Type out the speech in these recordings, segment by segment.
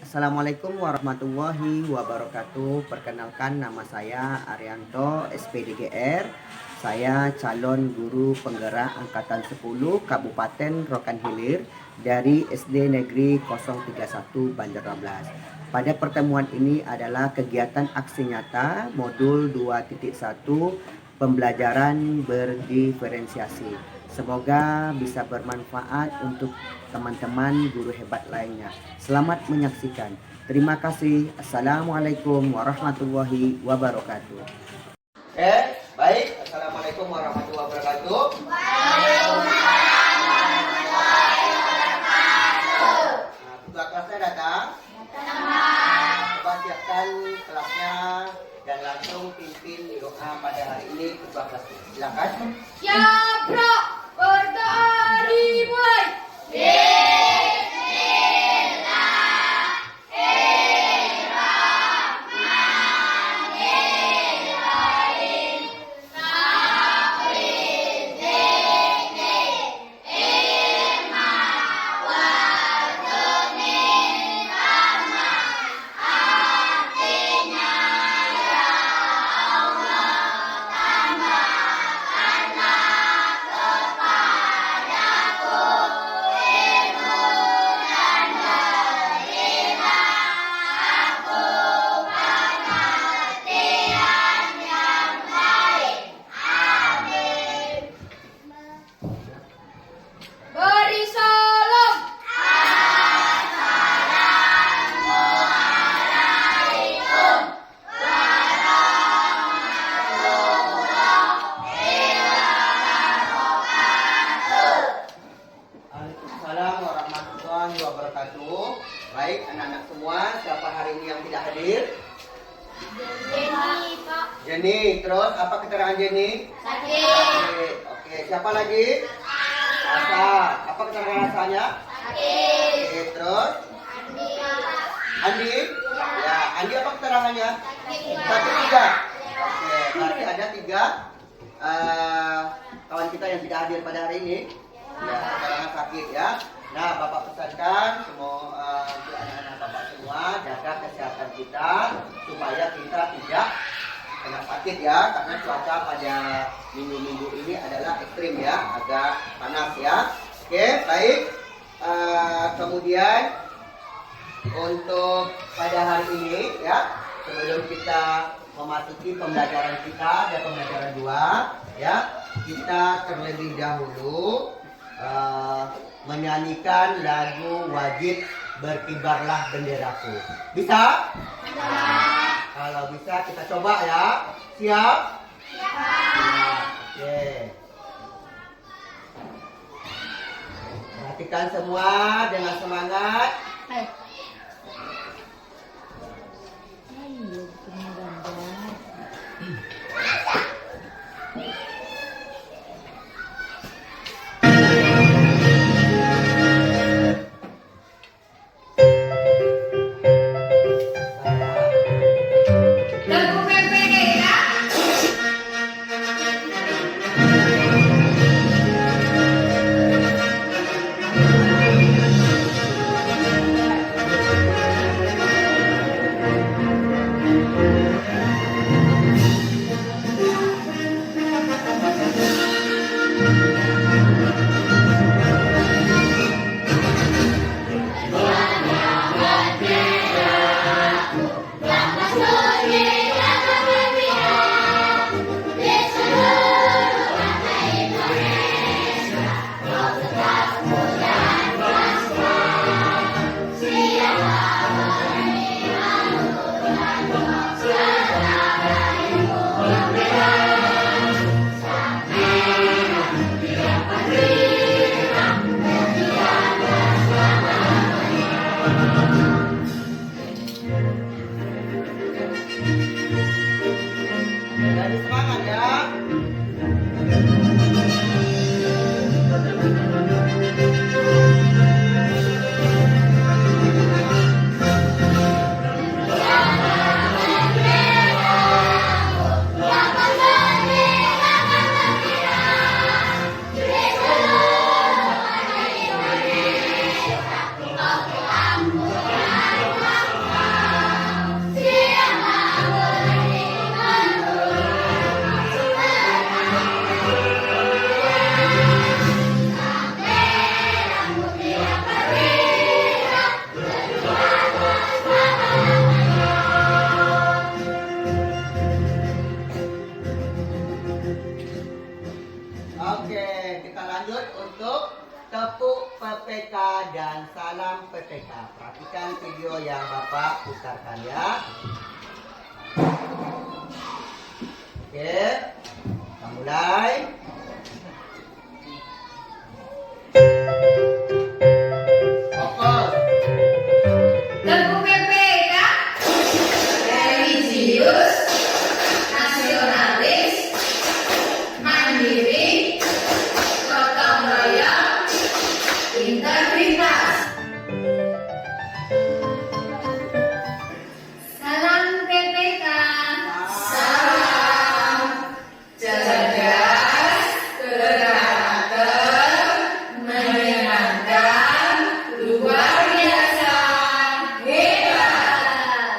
Assalamualaikum warahmatullahi wabarakatuh. Perkenalkan, nama saya Arianto, SPDGR. Saya calon guru penggerak angkatan 10 Kabupaten Rokan Hilir dari SD Negeri 031 Banjar 12. Pada pertemuan ini adalah kegiatan aksi nyata modul 2.1 pembelajaran berdiferensiasi. Semoga bisa bermanfaat untuk teman-teman guru hebat lainnya. Selamat menyaksikan. Terima kasih. Assalamualaikum warahmatullahi wabarakatuh. Baik. Assalamualaikum warahmatullahi wabarakatuh. Ketua kelasnya datang. Coba siapkan kelasnya dan langsung pimpin doa pada hari ini ketua kelasnya. Silakan. Siap, Bro. Berdoa dimulai. Beri salam. Waalaikumsalam warahmatullahi wabarakatuh. Baik, anak-anak semua, siapa hari ini yang tidak hadir? Jenny, Pak. Jenny, terus apa keterangan Jenny? Sakit. Oke, siapa lagi? Asa. Apa keterangan rasanya? Sakit. Oke, terus? Andi. Andi? Ya, Andi apa keterangannya? Sakit. Satu tiga. Oke, berarti ada tiga kawan kita yang tidak hadir pada hari ini. Ya, keterangan sakit ya. Nah, Bapak pesankan semua untuk anak-anak Bapak semua jaga kesehatan kita supaya kita tidak kena sakit ya, karena cuaca pada minggu-minggu ini adalah ekstrim ya, agak panas ya. Oke, baik. Kemudian untuk pada hari ini ya, sebelum kita memasuki pembelajaran kita, ada pembelajaran 2 ya, kita terlebih dahulu menyanyikan lagu wajib Berkibarlah Benderaku. Bisa? Kalau bisa kita coba ya. Siap? Siap. Oke. Perhatikan semua dengan semangat. Lagu Pempera. sedang Bapak putarkan ya. Oke, kita mulai. Fokus. Teguh PPK, religius, nasionalis, mandiri, gotong royong, integritas. Salam PPK. Salam cerdas, teratur, menyenangkan, luar biasa, hebat.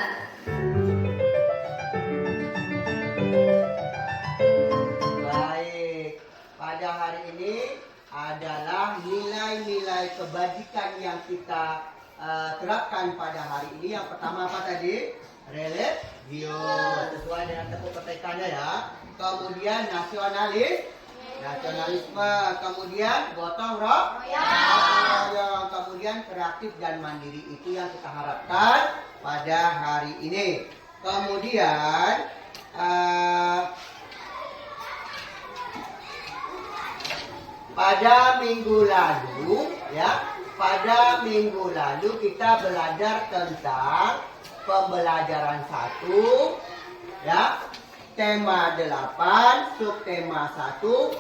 Baik, pada hari ini adalah nilai-nilai kebajikan yang kita terapkan pada hari ini. Yang pertama apa tadi? Religius, sesuai dengan tepuk ketekannya ya. Kemudian nasionalisme. Kemudian gotong royong. Kemudian kreatif dan mandiri, itu yang kita harapkan pada hari ini. Kemudian pada minggu lalu kita belajar tentang pembelajaran 1 ya, tema 8, subtema 1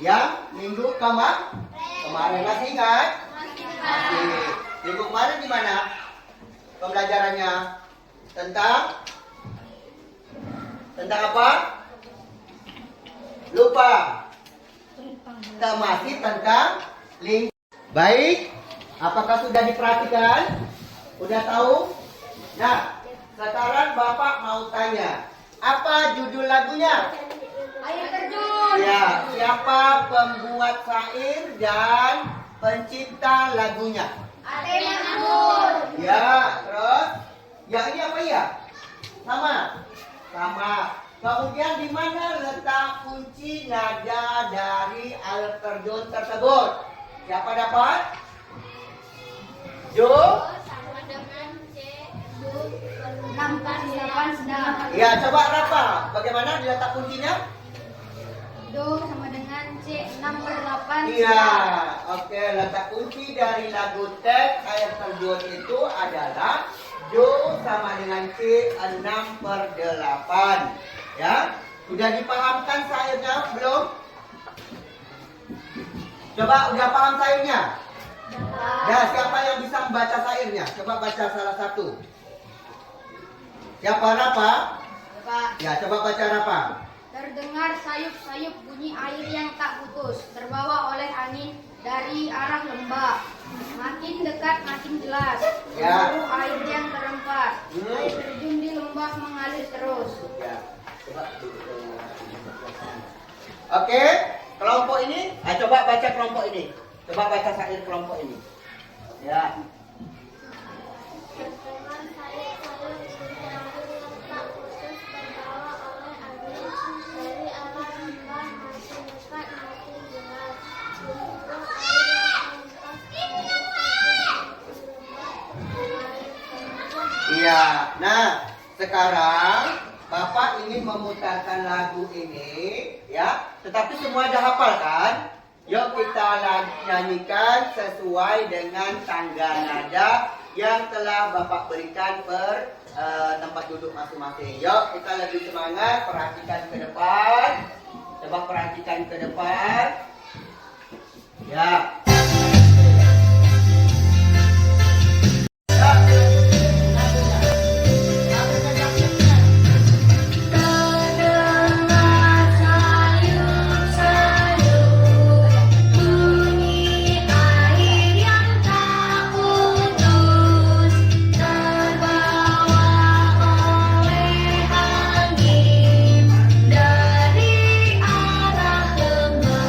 yang minggu kemarin masih ingat? Masih. Minggu kemarin gimana pembelajarannya? Tentang apa? Lupa. Masih tentang lingkungan. Baik, apakah sudah diperhatikan? Udah tahu? Nah, sekarang Bapak mau tanya, apa judul lagunya? Air terjun. Ya, siapa pembuat syair dan pencipta lagunya? Ade Mahmud. Ya, terus yang ini apa ya? Sama. Kemudian di mana letak kunci nada dari air terjun tersebut? Siapa dapat? Jo? Sama dengan C. 6 sedang. Ya, coba Rafa. Bagaimana diletak kuncinya? Do sama dengan C. 6/8. Iya, oke. Letak kunci dari lagu teks air terjun itu adalah Do sama dengan C 6/8. Ya, sudah dipahamkan syairnya belum? Coba udah paham syairnya? Ya, siapa yang bisa membaca syairnya? Coba baca salah satu. Siapa, Rafa? Ya, coba baca Rafa. Terdengar sayup-sayup bunyi air yang tak putus, terbawa oleh angin dari arah lembah. Makin dekat makin jelas, Ya. seluruh air yang terempat. Air terjun di lembah mengalir terus. Ya, coba. Oke, kelompok ini, coba baca kelompok ini. Coba baca syair kelompok ini. Ya. Terdengar sayup-sayup bunyi air yang tak putus, terbawa oleh angin dari arah lembah, makin dekat makin jelas. Seluruh air yang terempas dari lembah mengalir terus. Iya. Nah, sekarang Bapak ingin memutarkan lagu ini, ya. Tetapi semua dah hafal kan? Yuk kita nyanyikan sesuai dengan tangga nada yang telah Bapak berikan per tempat duduk masing-masing. Yuk kita lebih semangat, perhatikan ke depan. Coba perhatikan ke depan. Ya. Terdengar sayup-sayup bunyi air yang tak putus, terbawa oleh angin dari arah lembah.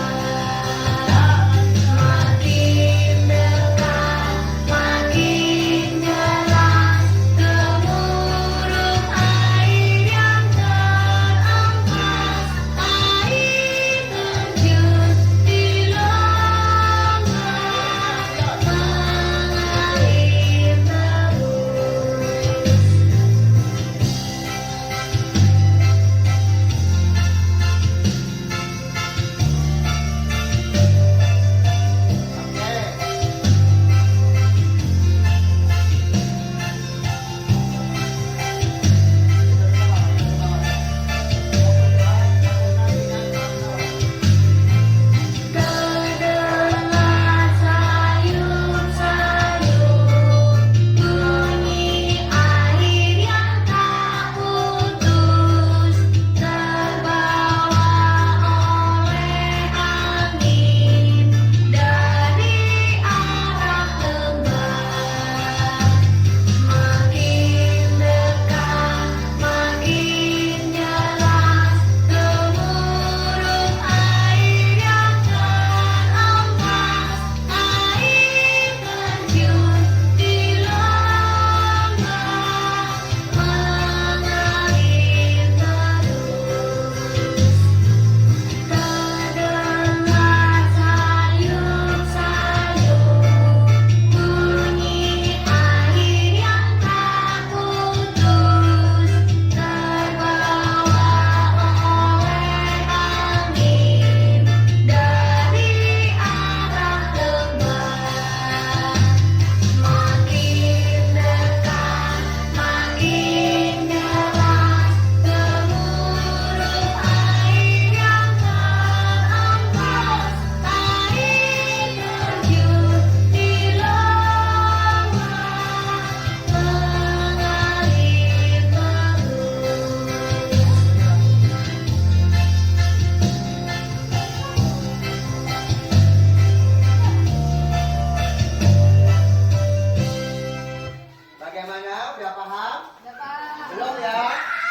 Udah paham? Udah, Pak. Belum ya?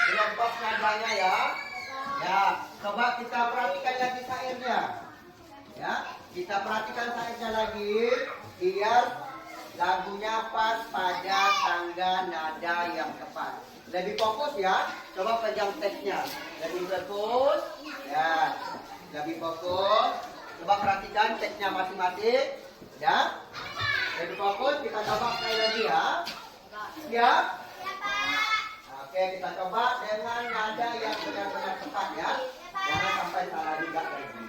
Belum pas nadanya ya? Ya, coba kita perhatikan lagi syairnya. Ya, kita perhatikan syairnya lagi. Biar lagunya pas pada tangga nada yang tepat. Lebih fokus ya. Coba pegang teksnya. Lebih fokus. Ya, lebih fokus. Coba perhatikan teksnya masing-masing. Ya, lebih fokus. Kita coba sekali lagi ya. Siap? Oke, kita coba dengan nada yang benar-benar tepat ya. Jangan sampai salah juga lagi.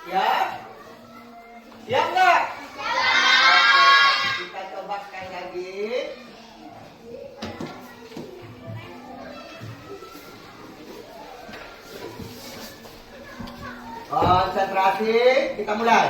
Siap? Siap nggak? Oke, kita coba sekali lagi. Konsentrasi, kita mulai.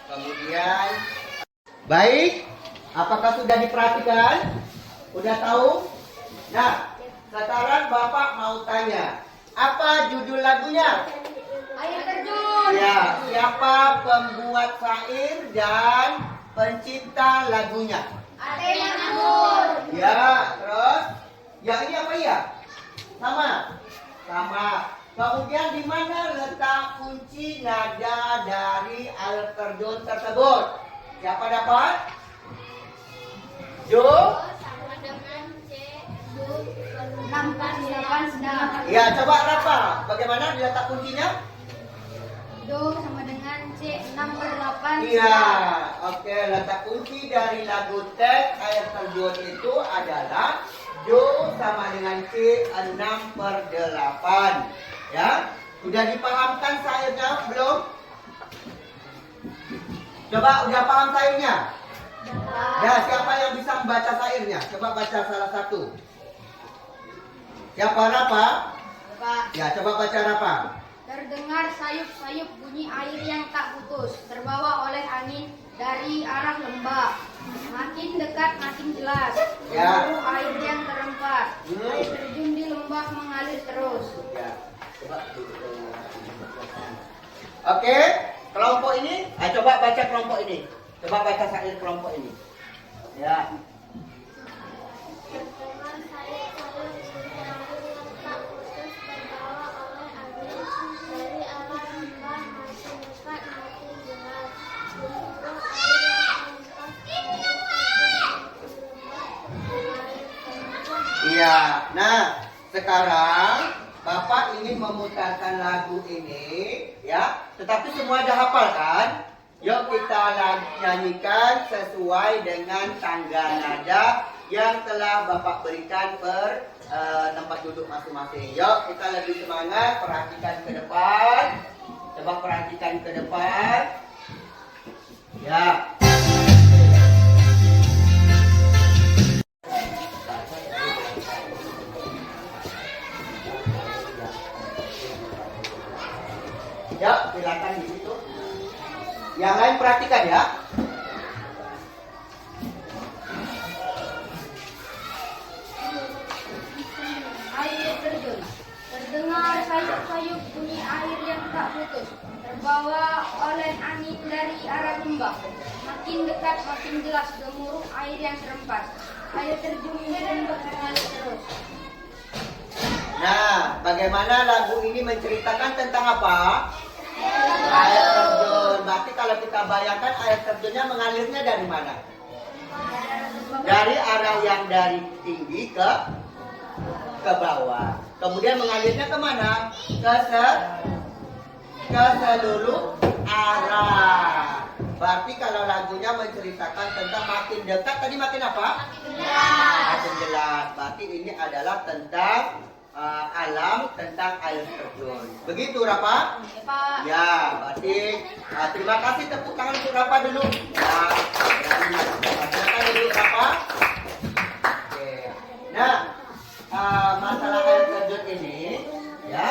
Kemudian, baik, apakah sudah diperhatikan? Udah tahu? Nah, sekarang Bapak mau tanya, apa judul lagunya? Air terjun. Ya, siapa pembuat syair dan pencipta lagunya? Ade Manur. Ya, terus yang ini apa ya? Sama. Sama. Kemudian di mana letak kunci nada dari air terjun tersebut? Siapa dapat? Jo? Sama dengan C. 648 sedang. Ya, coba Rafa. Bagaimana diletak kuncinya? Do sama dengan C 6/8. Iya, oke. Letak kunci dari lagu teks air terjun itu adalah Do sama dengan C 6/8. Ya, sudah dipahamkan syairnya belum? Coba udah paham syairnya? Ya, siapa yang bisa membaca syairnya? Coba baca salah satu. Siapa Rafa? Ya, coba baca Rafa. Terdengar sayup-sayup bunyi air yang tak putus, terbawa oleh angin dari arah lembah. Makin dekat makin jelas, Ya. seluruh air yang terempat. Air terjun di lembah mengalir terus. Ya, coba. Oke, kelompok ini, coba baca kelompok ini. Coba baca syair kelompok ini. Ya. Terdengar sayup-sayup bunyi air yang tak putus terbawa oleh angin dari arah lembah makin dekat makin jelas. Seluruh air yang terempas Iya. Nah, sekarang Bapak ingin memutarkan lagu ini, ya. Tetapi semua dah hafal kan? Yuk kita nyanyikan sesuai dengan tangga nada yang telah Bapak berikan per tempat duduk masing-masing. Yuk kita lebih semangat, perhatikan ke depan. Coba perhatikan ke depan. Ya. Ya, silakan di situ. Yang lain perhatikan ya. Air terjun. Terdengar sayup-sayup bunyi air yang tak putus, terbawa oleh angin dari arah lembah. Makin dekat makin jelas gemuruh air yang terempas. Air terjun di lembah mengalir terus. Nah, bagaimana lagu ini menceritakan tentang apa? Air terjun. Berarti kalau kita bayangkan air terjunnya mengalirnya dari mana? Dari arah yang dari tinggi ke bawah. Kemudian mengalirnya kemana? Ke seluruh arah. Berarti kalau lagunya menceritakan tentang makin dekat, tadi makin apa? Makin jelas. Berarti ini adalah tentang alam, tentang air terjun. Begitu Rafa? Ya, Pak. Ya, berarti terima kasih, tepuk tangan untuk Rafa dulu. Ya, silakan dulu Rafa. Oke. Nah, masalah air terjun ini, ya.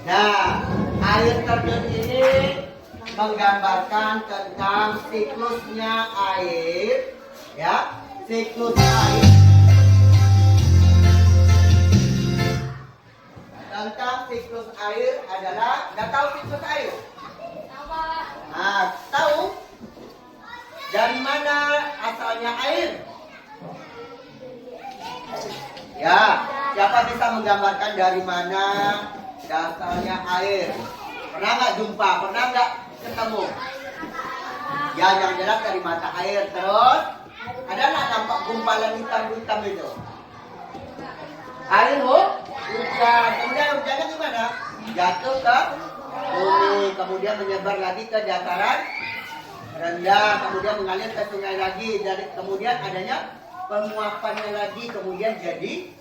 Nah, air terjun ini menggambarkan tentang siklusnya air, ya, siklus air. Tentang siklus air adalah, nggak tahu siklus air? Nah, tahu? Dari mana asalnya air? Ya, siapa bisa menggambarkan dari mana asalnya air? Pernah nggak jumpa? Pernah nggak ketemu? Ya, yang jelas dari mata air. Terus ada nggak nampak gumpalan hitam-hitam itu? Air hujan. Kemudian hujannya gimana? Jatuh ke bumi, kemudian menyebar lagi ke dataran rendah, kemudian mengalir ke sungai lagi. Dari kemudian adanya penguapannya lagi, kemudian jadi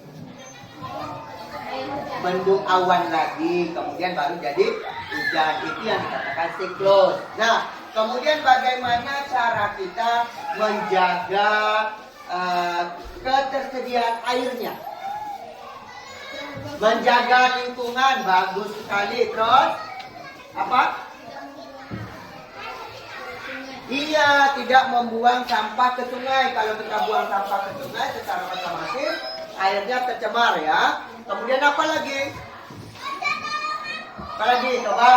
mendung awan lagi, kemudian baru jadi hujan. Itu yang dikatakan siklus. Nah, kemudian bagaimana cara kita menjaga ketersediaan airnya? Menjaga lingkungan, bagus sekali. Terus apa? Iya, tidak membuang sampah ke sungai. Kalau kita buang sampah ke sungai secara otomatis airnya tercemar ya. Kemudian apa lagi? Apa lagi? Coba.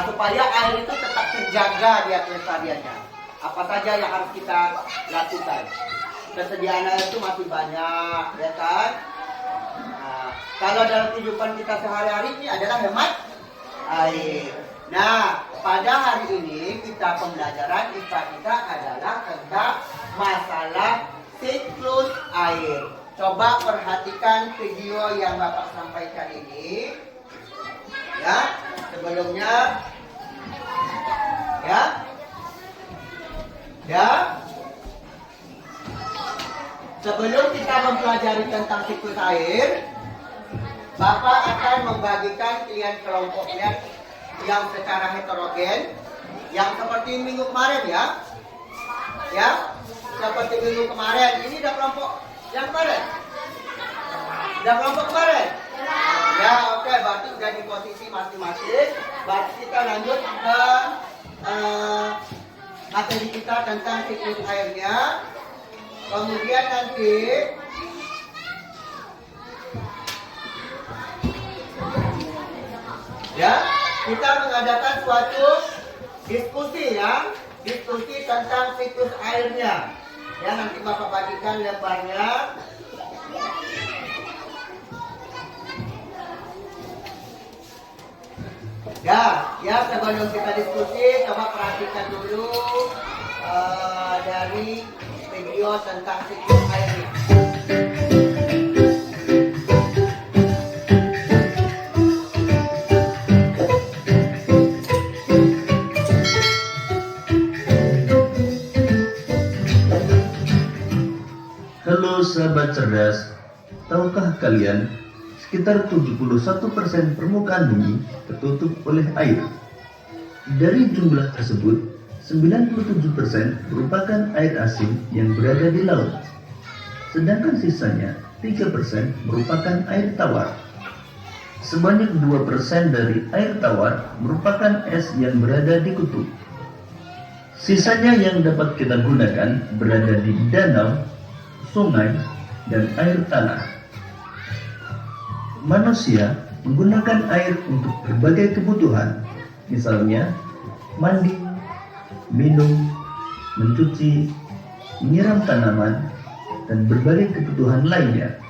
Supaya air itu tetap terjaga dia kelestariannya. Apa saja yang harus kita lakukan? Kesediaan air itu masih banyak, ya kan? Kalau dalam kehidupan kita sehari-hari ini adalah hemat air. Nah, pada hari ini kita pembelajaran IPA kita adalah tentang masalah siklus air. Coba perhatikan video yang Bapak sampaikan ini. Ya, sebelumnya. Ya. Sebelum kita mempelajari tentang siklus air, Bapak akan membagikan kalian kelompoknya yang secara heterogen. Yang seperti minggu kemarin ya. Ya, seperti minggu kemarin. Ini udah kelompok yang kemarin. Udah kelompok kemarin. Ya, oke, berarti udah di posisi masing-masing. Berarti kita lanjut ke materi kita tentang siklus airnya. Kemudian nanti ya, kita mengadakan suatu diskusi ya, diskusi tentang siklus airnya. Ya, nanti Bapak bagikan lembarnya. Ya, sebelum kita diskusi, coba perhatikan dulu dari video tentang siklus airnya. Halo sahabat cerdas, tahukah kalian sekitar 71% permukaan bumi tertutup oleh air. Dari jumlah tersebut, 97% merupakan air asin yang berada di laut. Sedangkan sisanya 3% merupakan air tawar. Sebanyak 2% dari air tawar merupakan es yang berada di kutub. Sisanya yang dapat kita gunakan berada di danau, sungai, dan air tanah. Manusia menggunakan air untuk berbagai kebutuhan, misalnya mandi, minum, mencuci, menyiram tanaman, dan berbagai kebutuhan lainnya.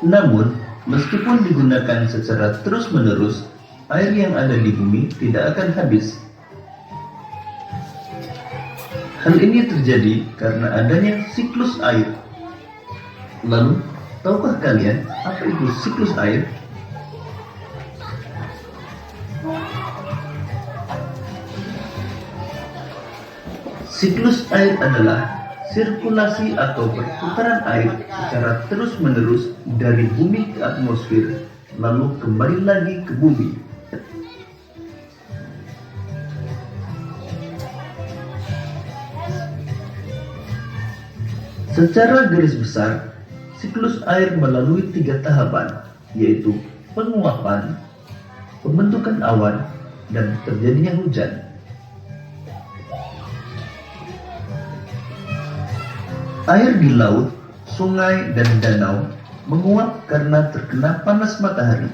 Namun, meskipun digunakan secara terus-menerus, air yang ada di bumi tidak akan habis. Hal ini terjadi karena adanya siklus air. Lalu, tahukah kalian apa itu siklus air? Siklus air adalah sirkulasi atau perputaran air secara terus-menerus dari bumi ke atmosfer, lalu kembali lagi ke bumi. Secara garis besar, siklus air melalui 3 tahapan, yaitu penguapan, pembentukan awan, dan terjadinya hujan. Air di laut, sungai, dan danau menguap karena terkena panas matahari.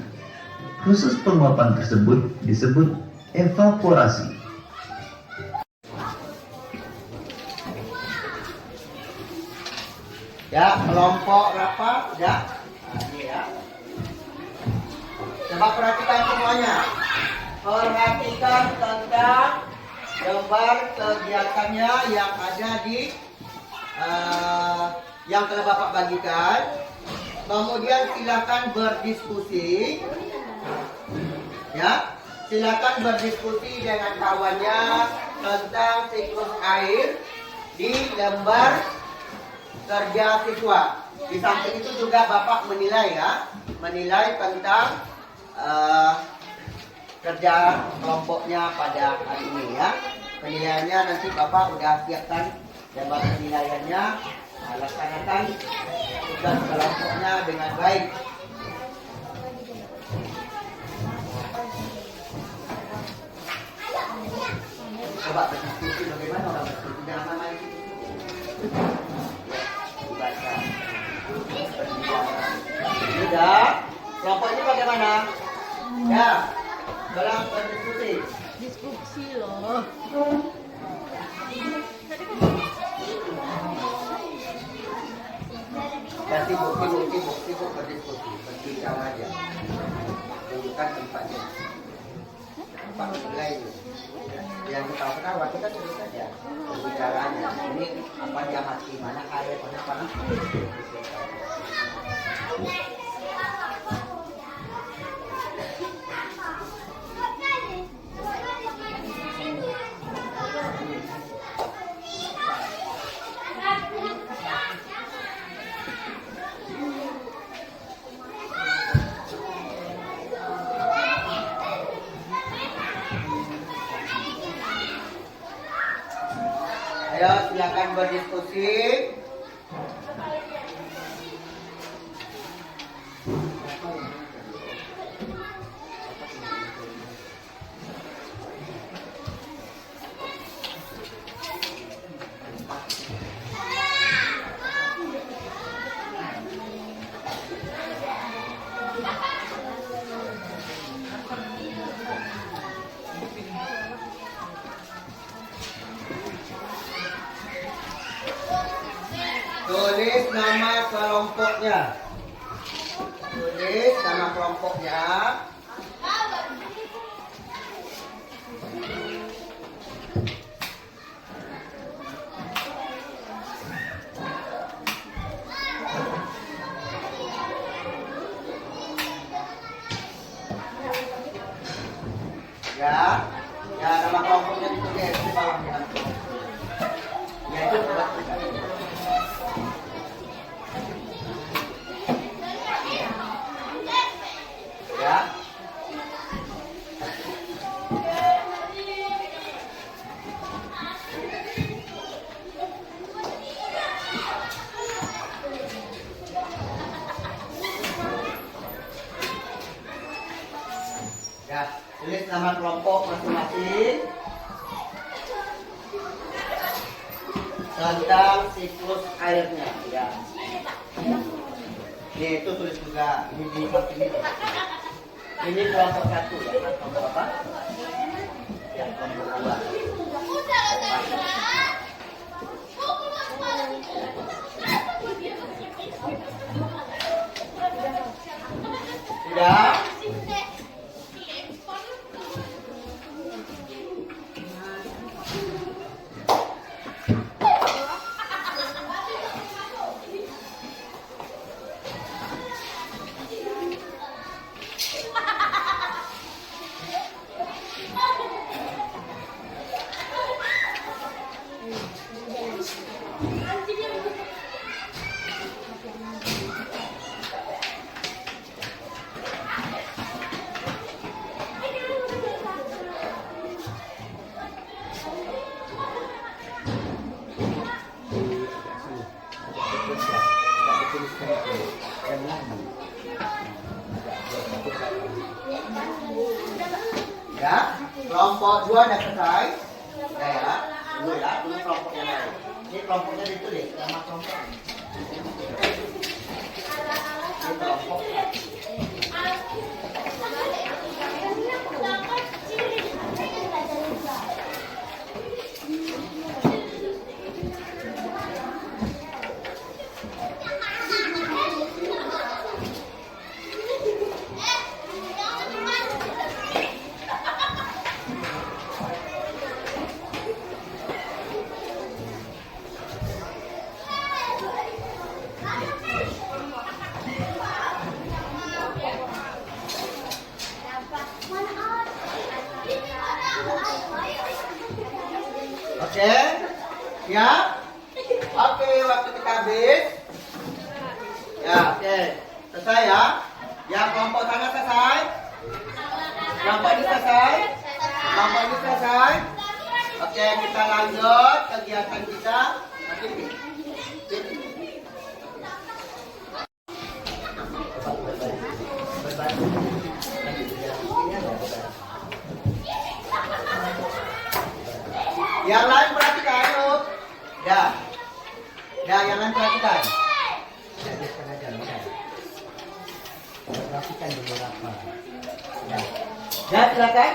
Proses penguapan tersebut disebut evaporasi. Ya, kelompok berapa? Ya. Nah, ini ya. Coba perhatikan semuanya. Perhatikan tentang gambar kegiatannya yang ada di yang telah Bapak bagikan. Kemudian silakan berdiskusi. Ya, silakan berdiskusi dengan kawannya tentang siklus air di lembar kerja siswa. Di samping itu juga Bapak menilai ya, menilai tentang kerja kelompoknya pada hari ini ya. Penilaiannya nanti Bapak udah siapkan gambar penilaiannya, laksanakan tugas kelompoknya dengan baik. Coba berdiskusi bagaimana orang berdiskusi, jangan main sudah, kelompok ini bagaimana? Ya, dalam berdiskusi. Diskusi loh. Kasih bukti berdiskusi, berbicara aja. Bukan tempatnya. Tempat menilai itu. Yang ketawa-ketawa kita terus saja berbicaranya. Ini apa dia hati, mana air, mana panas. Ayo silakan berdiskusi. Tulis nama kelompoknya. Tulis nama kelompoknya. Ya, ya nama kelompoknya ditulis di bawahnya. Ya itu buat kita. Ya. Ya, tulis nama kelompok masing-masing tentang siklus airnya. Ya. Ini itu tulis juga ini di samping ini. Ini kelompok 1 ya, kelompok apa? Yang kelompok 2. Sudah? Ya, kelompok 2 udah selesai. Ya, dulu ya, dulu kelompok yang lain. Ini kelompoknya ditulis nama kelompoknya. Ini kelompok. Oke, ya, oke, waktu kita habis. Ya, oke, selesai ya. Yang kelompok sana selesai. Kelompok ini selesai. Kelompok ini selesai. Oke, kita lanjut kegiatan kita. Yang lain perhatikan, yuk. Ya. Ya, yang lain perhatikan. Ya, dia sengaja, ya. Perhatikan beberapa. Ya. Ya, silakan.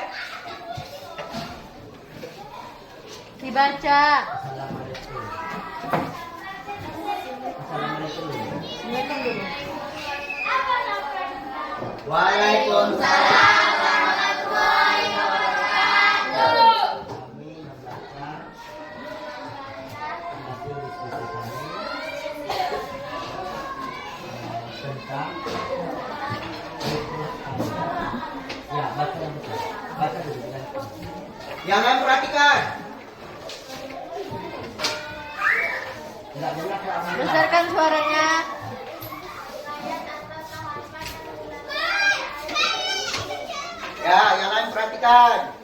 Dibaca. Assalamualaikum. Assalamualaikum. Assalamualaikum dulu. Waalaikumsalam. Jangan perhatikan. Besarkan suaranya. Ya, yang lain perhatikan.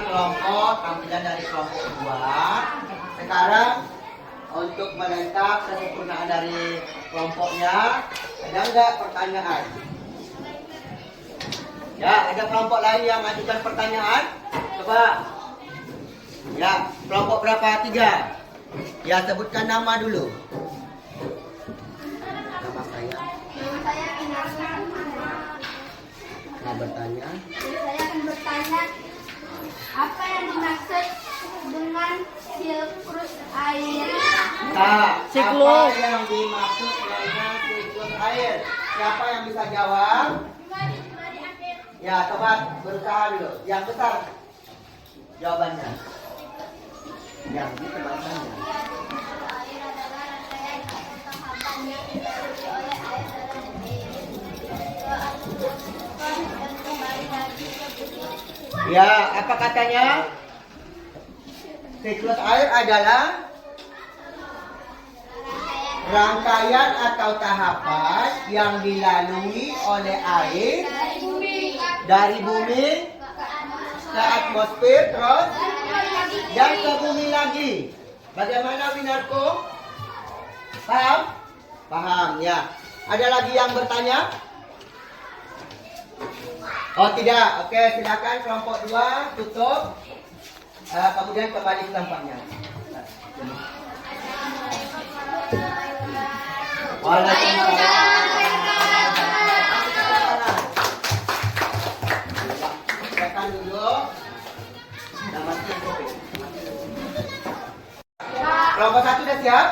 kelompok tampilan dari kelompok 2. Sekarang untuk melengkap kesempurnaan dari kelompoknya, ada nggak pertanyaan? Ya, ada kelompok lain yang mengajukan pertanyaan? Coba. Ya, kelompok berapa? 3. Ya, sebutkan nama dulu. Nama saya. Nama saya Inarsa. Nah, bertanya. Saya akan bertanya apa yang dimaksud dengan siklus air? Nah, Siklus. apa yang dimaksud dengan siklus air? Siapa yang bisa jawab? Ya, coba berusaha dulu. Yang besar jawabannya. Yang ini kebanyakannya. Air adalah rangkaian atau tahapan yang dilalui oleh air dalam bumi ke atmosfer dan kembali lagi ke bumi. Ya, apa katanya? Siklus air adalah rangkaian atau tahapan yang dilalui oleh air dari bumi ke atmosfer terus dan ke bumi lagi. Bagaimana Winarko? Paham? Paham ya. Ada lagi yang bertanya? Oh tidak. Oke, silakan kelompok 2 tutup. Kemudian kembali ke tempatnya. Waalaikumsalam. Silakan duduk. Nama kelompok 1 sudah siap?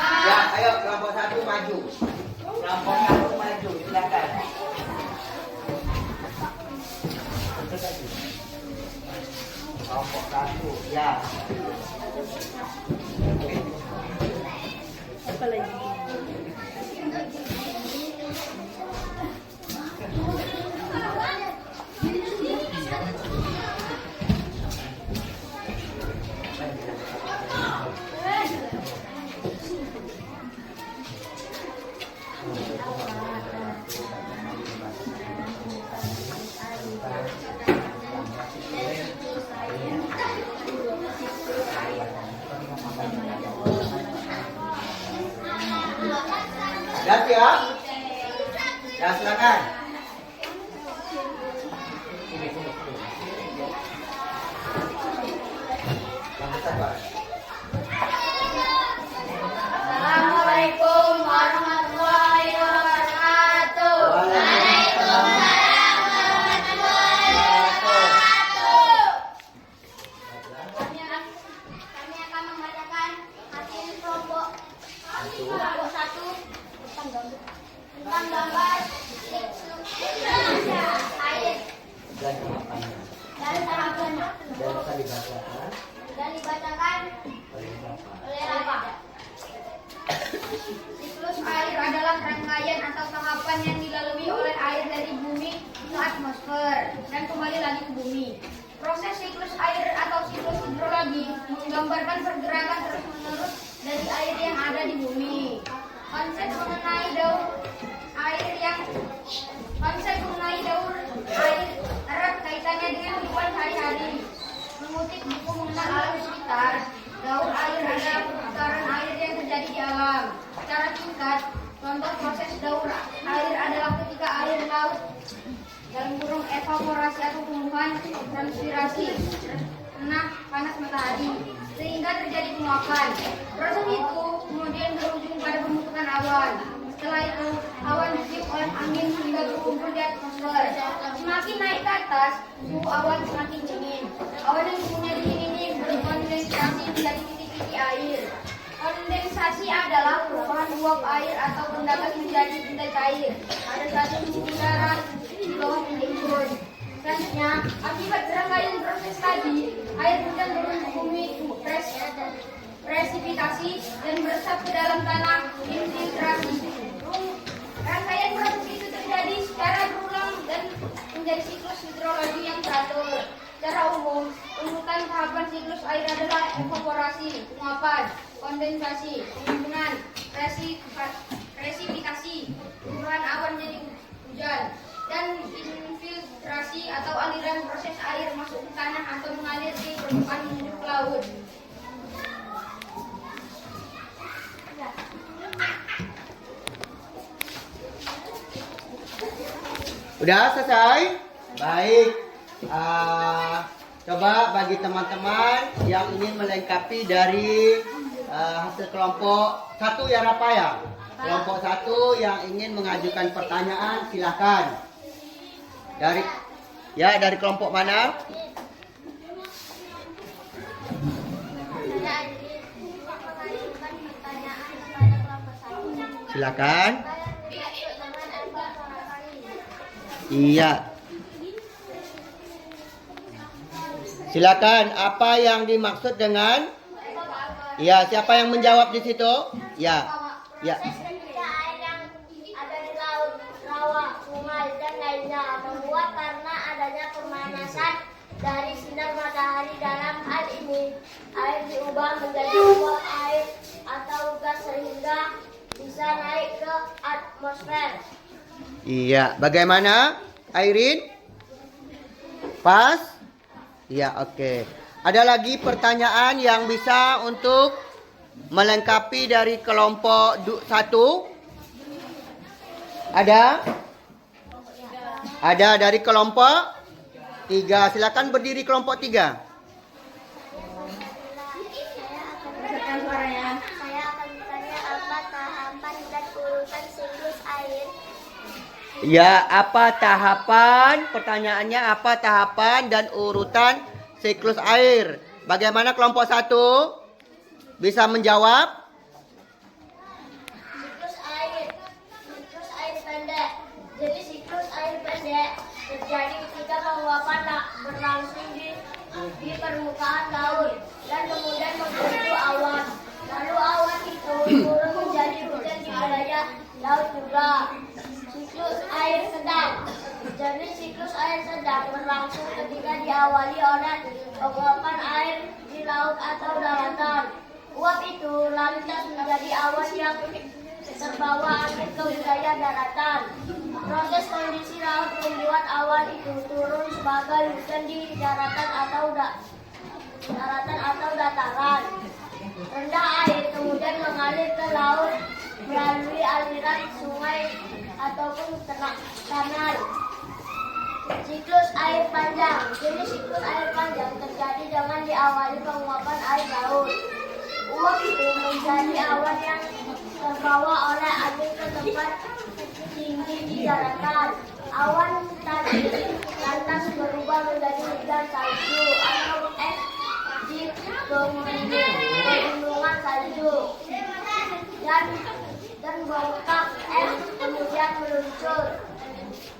Ya, ayo kelompok 1 maju. Kelompok 1 maju, silakan. Kelompok 1, ya. Apa lagi? Ya siap? Ya silakan. Assalamualaikum warahmatullahi wabarakatuh. Kami akan membacakan hasil kelompok 1 tentang gambar siklus air dan tahapannya dan dibacakan oleh Raja. Siklus air adalah rangkaian atau tahapan yang dilalui oleh air dari bumi ke atmosfer dan kembali lagi ke bumi. Proses siklus air atau siklus hidrologi menggambarkan pergerakan terus-menerus dari air yang ada di bumi. Konsep mengenai daur air erat kaitannya dengan kehidupan sehari-hari. Mengutip buku mengenal alam sekitar, daur air adalah putaran air yang terjadi di alam. Secara singkat, contoh proses daur air adalah ketika air laut dalam kurung evaporasi atau tumbuhan transpirasi kena panas matahari sehingga terjadi penguapan. Proses itu kemudian berujung pada pembentukan awan. Setelah itu, awan ditiup oleh angin hingga berkumpul di atmosfer. Semakin naik ke atas, suhu awan semakin dingin. Awan yang suhunya dingin ini berkondensasi menjadi titik-titik air. Kondensasi adalah perubahan uap air atau endapan menjadi benda cair pada satu sisi udara di bawah titik turun. Selanjutnya, akibat rangkaian proses tadi, air hujan turun ke bumi presipitasi dan meresap ke dalam tanah infiltrasi. Rangkaian proses itu terjadi secara berulang dan menjadi siklus hidrologi yang teratur. Secara umum, urutan tahapan siklus air adalah evaporasi, penguapan, kondensasi, penimbunan, presipitasi, perubahan awan jadi hujan, dan infiltrasi atau aliran proses air masuk ke tanah atau mengalir ke Udah selesai? Baik. Coba bagi teman-teman yang ingin melengkapi dari hasil kelompok 1 ya Rafa ya. Kelompok 1 yang ingin mengajukan pertanyaan silakan. Dari kelompok mana? Saya Airin mengajukan pertanyaan kepada kelompok 1. Silakan. Dimaksud dengan apa kali? Iya. Silakan, apa yang dimaksud dengan? Ya, siapa yang menjawab di situ? Ya. Ya. Proses ketika air yang ada di laut, rawa, sungai, dan lainnya menguap karena adanya pemanasan dari sinar matahari. Dalam hal ini, air diubah menjadi uap air atau gas sehingga bisa naik ke atmosfer. Iya, bagaimana? Airin? Pas? Iya, oke. Ada lagi pertanyaan yang bisa untuk melengkapi dari kelompok 1? Ada? Ada dari kelompok 3. Silakan berdiri kelompok 3. Besarkan suaranya. Saya akan bertanya apa tahapan dan urutan siklus air. Ya, apa tahapan? Pertanyaannya apa tahapan dan urutan siklus air? Bagaimana kelompok 1? Bisa menjawab? Siklus air pendek. Jadi siklus air pendek terjadi ketika penguapan berlangsung di permukaan laut dan kemudian membentuk awan. Lalu awan itu turun menjadi hujan di wilayah laut juga. Siklus air sedang. Jadi siklus air sedang berlangsung ketika diawali oleh penguapan air di laut atau daratan. Uap itu lantas menjadi awan yang terbawa angin ke wilayah daratan. Proses kondisi laut membuat awan itu turun sebagai hujan di daratan atau dataran rendah. Air kemudian mengalir ke laut melalui aliran sungai ataupun kanal. Siklus air panjang. Jadi siklus air panjang terjadi dengan diawali penguapan air laut. Uap itu menjadi awan yang terbawa oleh angin ke tempat tinggi di daratan. Awan tadi lantas berubah menjadi hujan salju atau es di pegunungan salju dan bongkak es kemudian meluncur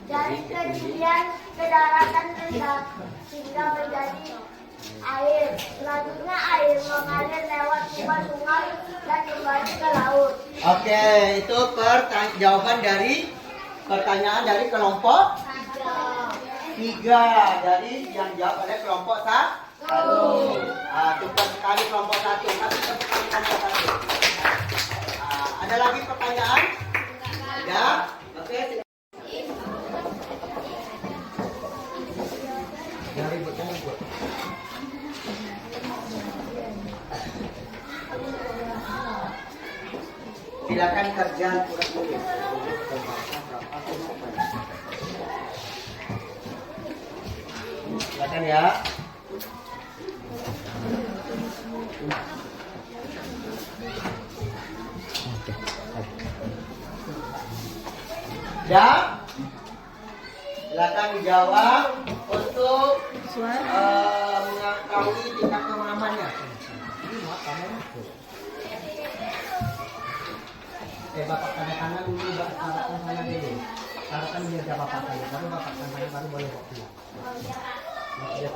dari ketinggian ke daratan rendah sehingga menjadi air. Selanjutnya air mengalir lewat sungai dan kembali ke laut. Oke, itu jawaban dari pertanyaan dari kelompok 3. Dari yang jawab oleh kelompok 1. Cepat sekali kelompok 1. Kasih tepuk tangan kelompok 1. Ada lagi pertanyaan? Ya. Oke. Silakan kerja dulu. Silakan ya. Ya. Silakan dijawab untuk mengetahui tingkat pemahamannya. Bapak tanda tangan dulu, Bapak tanda tangan dulu. Taruhkan biar siapa Bapak tanya, baru Bapak tanda tangan baru boleh Bapak pulang. Iya.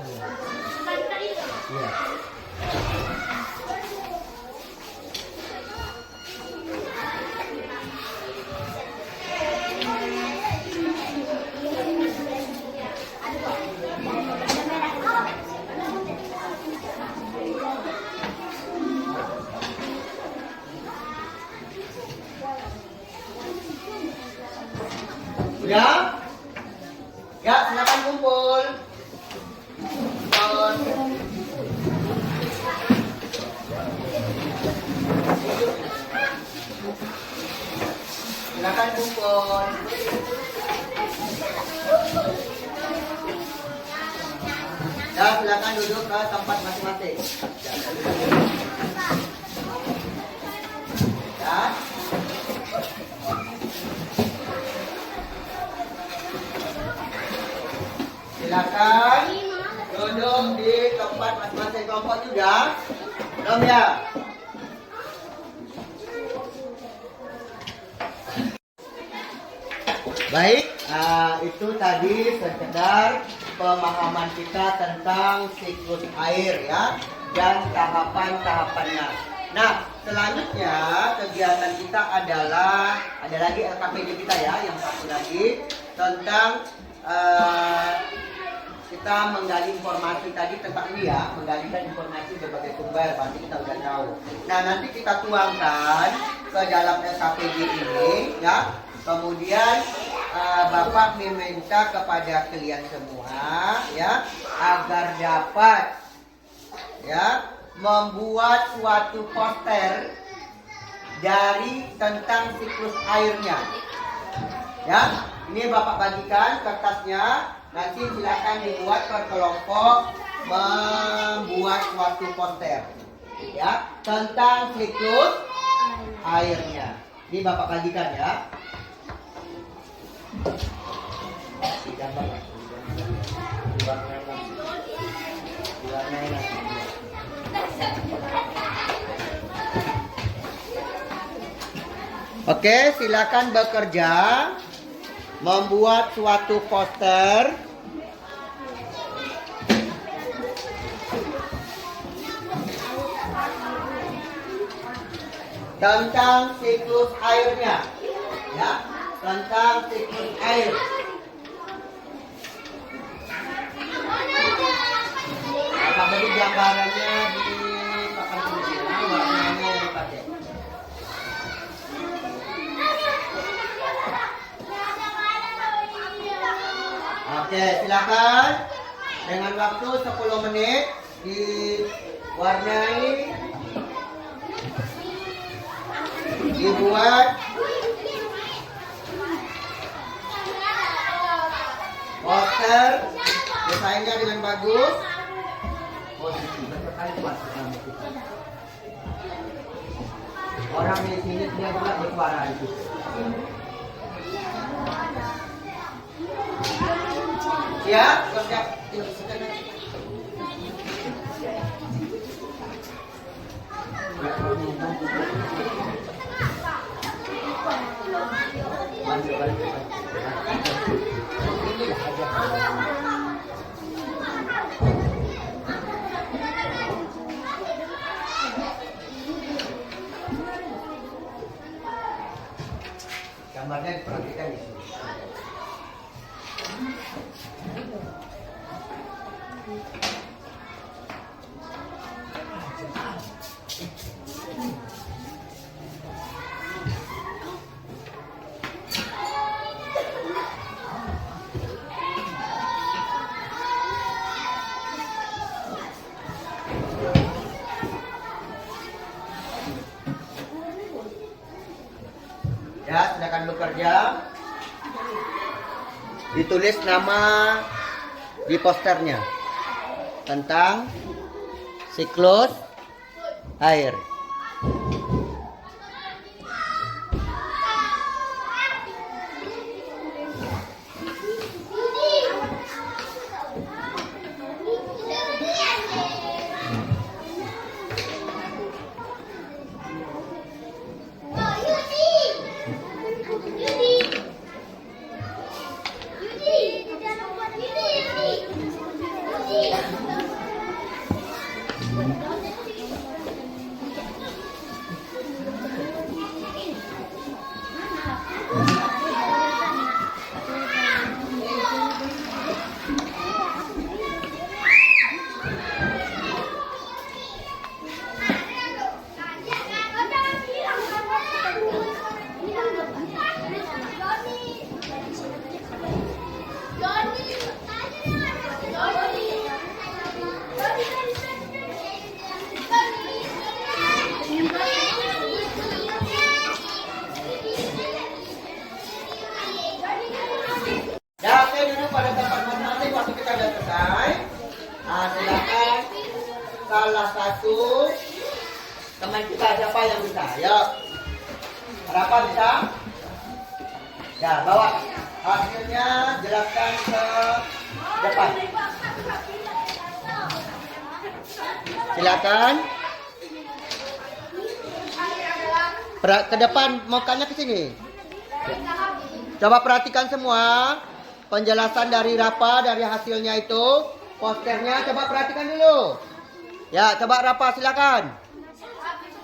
Udah? Ya, silakan kumpul. Silakan kumpul. Ya, silakan duduk ke tempat masing-masing. Ya. Silakan duduk di tempat masing-masing kelompok juga. Belum ya? Baik, itu tadi sekedar pemahaman kita tentang siklus air ya dan tahapan-tahapannya. Nah, selanjutnya kegiatan kita adalah ada lagi LKPD kita ya, yang satu lagi tentang kita menggali informasi tadi tentang ini ya, menggalikan informasi berbagai sumber, pasti kita udah tahu. Nah, nanti kita tuangkan ke dalam LKPD ini ya. Kemudian Bapak meminta kepada kalian semua ya agar dapat ya membuat suatu poster dari tentang siklus airnya. Ya, ini Bapak bagikan kertasnya. Nanti silakan dibuat per kelompok membuat suatu poster ya tentang siklus airnya. Ini Bapak bagikan ya. Oke, silakan bekerja membuat suatu poster tentang siklus airnya ya, tentang siklus air. Apa beri gambarannya di papan tulis, warnanya dipakai. Oke, silakan dengan waktu 10 menit diwarnai, dibuat poster, desainnya dengan bagus. Orang di sini dia juga bersuara itu. Siap, siap. Gambarnya diperhatikan di sini. Ya, silakan bekerja. Ditulis nama di posternya tentang siklus air. teman kita siapa yang bisa? Ayo. Berapa bisa? Ya, bawa hasilnya, jelaskan ke depan. Silakan. Ke depan, mukanya ke sini. Coba perhatikan semua penjelasan dari Rapa, dari hasilnya itu, posternya. Coba perhatikan dulu. Ya, coba Rapa, silakan.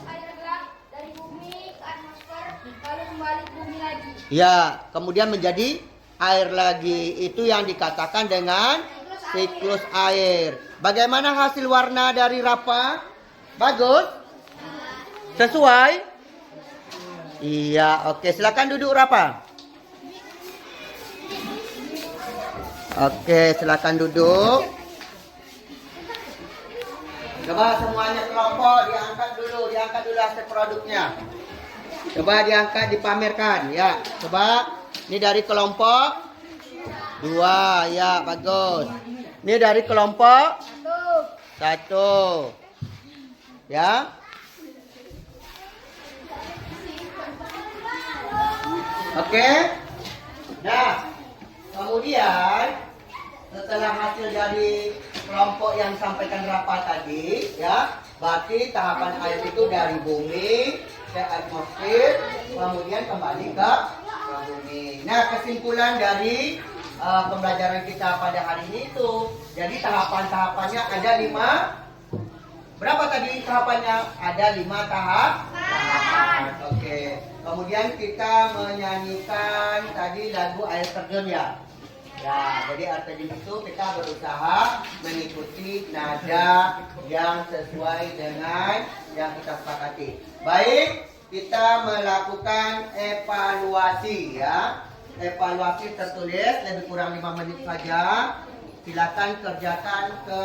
Air gelap dari bumi ke atmosfer, lalu kembali ke bumi lagi. Ya, kemudian menjadi air lagi. Itu yang dikatakan dengan siklus air. Bagaimana hasil warna dari Rapa? Bagus? Sesuai? Iya, oke. Silakan duduk Rapa. Oke, silakan duduk. Coba semuanya kelompok diangkat dulu hasil produknya. Coba diangkat, dipamerkan. Ya, coba. Ini dari kelompok 2, ya bagus. Ini dari kelompok 1. Ya. Oke. Nah, kemudian setelah hasil dari kelompok yang disampaikan Rapa tadi, ya, berarti tahapan air itu dari bumi ke atmosfer, kemudian kembali ke bumi. Nah, kesimpulan dari pembelajaran kita pada hari ini itu, jadi tahapan-tahapannya ada 5. Berapa tadi tahapannya? Ada 5 tahapan. Oke. Kemudian kita menyanyikan tadi lagu air terjun ya. Ya, jadi air terjun itu kita berusaha mengikuti nada yang sesuai dengan yang kita sepakati. Baik, kita melakukan evaluasi ya. Evaluasi tertulis lebih kurang 5 menit saja. Silakan kerjakan ke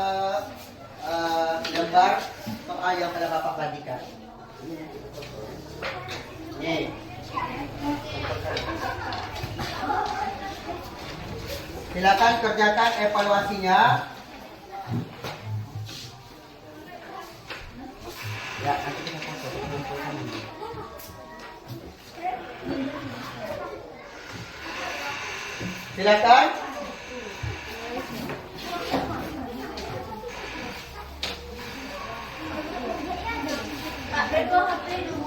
lembar soal yang telah Bapak bagikan. Nih. Silakan kerjakan evaluasinya. Ya, nanti kita foto. Silakan. Pak Bego HP dulu.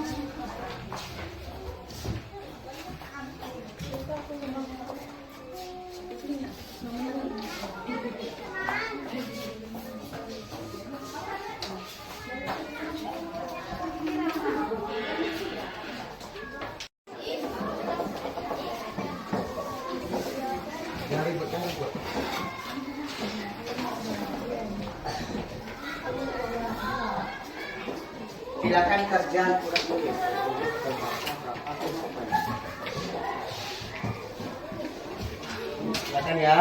Silakan kerja kurang lebih. Silakan ya.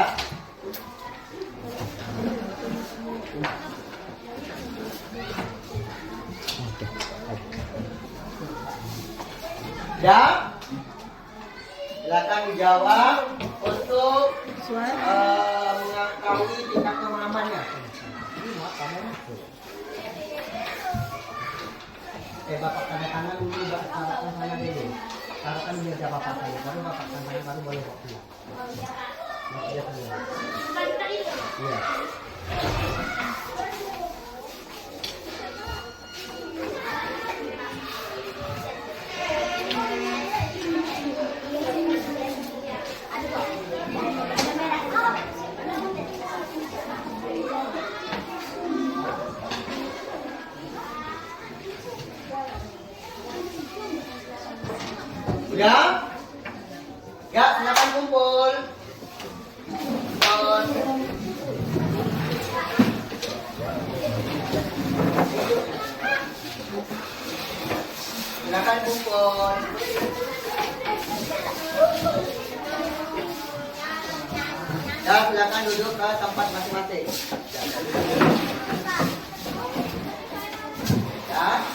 Ya. Silakan dijawab untuk mengetahui tingkat pemahamannya. Bapak tanda tangan dulu, Bapak taruhkan sana dulu. Taruhkan di meja Bapak saya, baru Bapak tanda tangan, baru boleh bawa pulang. Iya. Udah? Ya, silakan kumpul. Silakan kumpul. Ya, silakan duduk ke tempat masing-masing. Ya.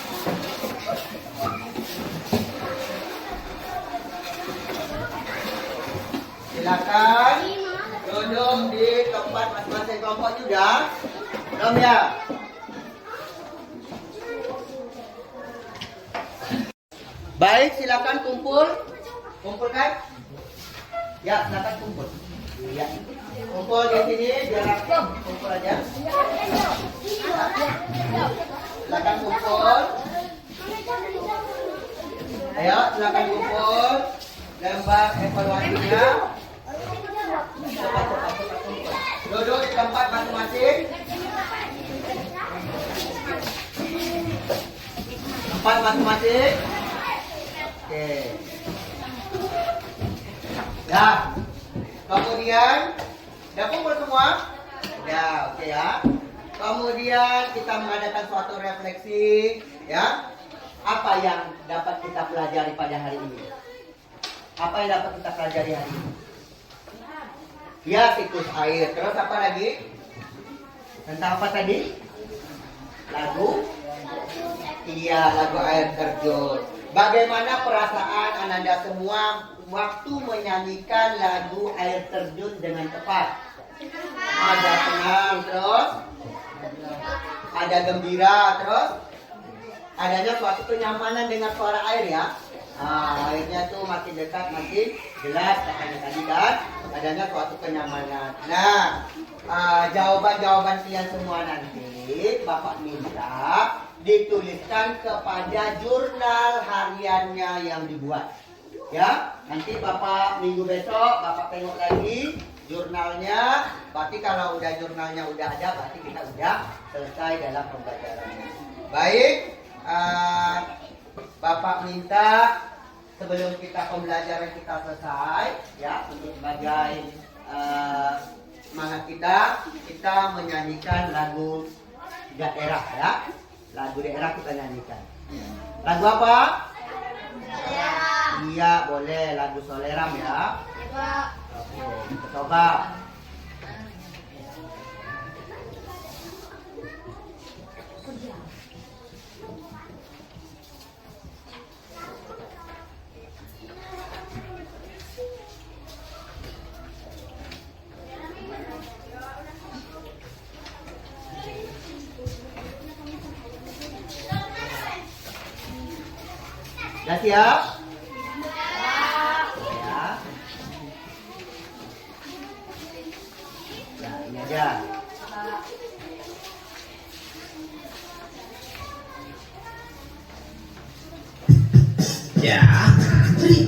Silakan duduk di tempat masing-masing kelompok juga. Belum ya? Baik, silakan kumpul. Kumpulkan. Ya, silakan kumpul. Ya. Kumpul di sini biar kumpul aja. Silakan kumpul. Ayo, silakan kumpul. Lembar evaluasinya. Cepat. Duduk di tempat masing-masing. Tempat masing-masing. Oke. Ya. Kemudian, udah kumpul semua? Ya, oke ya. Kemudian kita mengadakan suatu refleksi, ya. Apa yang dapat kita pelajari pada hari ini? Apa yang dapat kita pelajari hari ini? Ya, siklus air. Terus apa lagi? Tentang apa tadi? Lagu? Iya, lagu air terjun. Bagaimana perasaan Ananda semua waktu menyanyikan lagu air terjun dengan tepat? Ada senang, terus ada gembira, terus adanya suatu kenyamanan dengan suara air ya. Airnya tuh makin dekat makin jelas katanya tadi kan, adanya suatu kenyamanan. Nah, jawaban-jawaban kalian semua nanti Bapak minta dituliskan kepada jurnal hariannya yang dibuat. Ya, nanti Bapak minggu besok Bapak tengok lagi jurnalnya. Berarti kalau udah jurnalnya udah ada, berarti kita udah selesai dalam pembelajarannya. Baik, Bapak minta sebelum kita pembelajaran kita selesai, ya, untuk sebagai semangat kita menyanyikan lagu daerah, ya. Lagu daerah kita nyanyikan. Lagu apa? Soleram. Iya, boleh lagu Soleram ya. Oke, kita coba. Sudah siap? Ya. Ya, ini aja. Ya,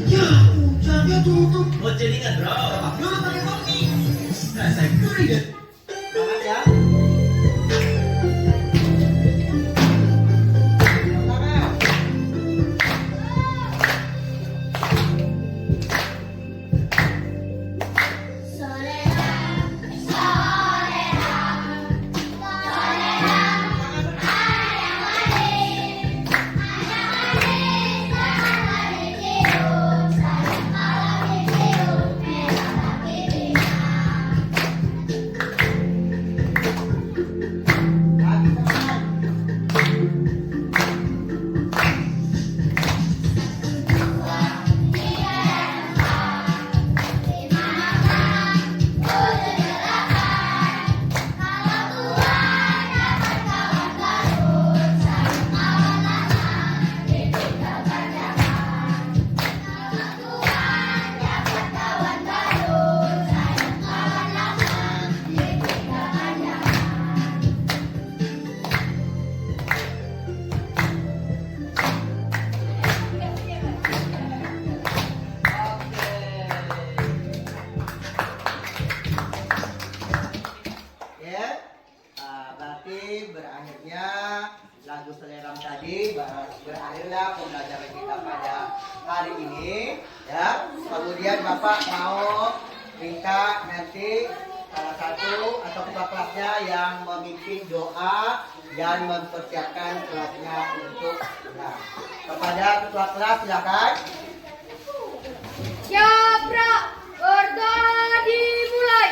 jangan tutup. Mau jaringan bro. Dulu pakai kopi. Nah, saya keringet. Semangat ya. Berakhirnya lagu Soleram tadi, berakhirlah pembelajaran kita pada hari ini, ya. Kemudian Bapak mau minta nanti salah satu atau ketua kelasnya yang memimpin doa dan mempersiapkan kelasnya untuk pulang. Kepada ketua kelas silakan. Siap, Bro. Berdoa dimulai.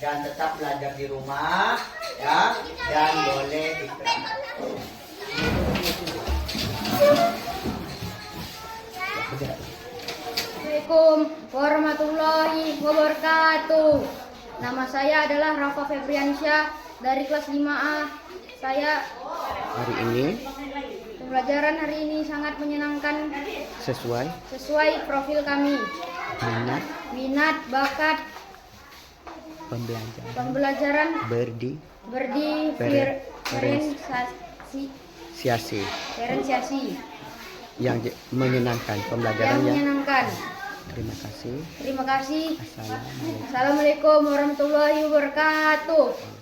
dan tetap belajar di rumah ya, dan boleh istirahat. Assalamualaikum warahmatullahi wabarakatuh. Nama saya adalah Rafa Febriansyah dari kelas 5A. Saya Hari ini pembelajaran hari ini sangat menyenangkan sesuai profil kami. minat Bakat, pembelajaran berdifferensiasi yang menyenangkan, pembelajaran yang menyenangkan. terima kasih. Terima kasih. Assalamualaikum. Assalamualaikum warahmatullahi wabarakatuh.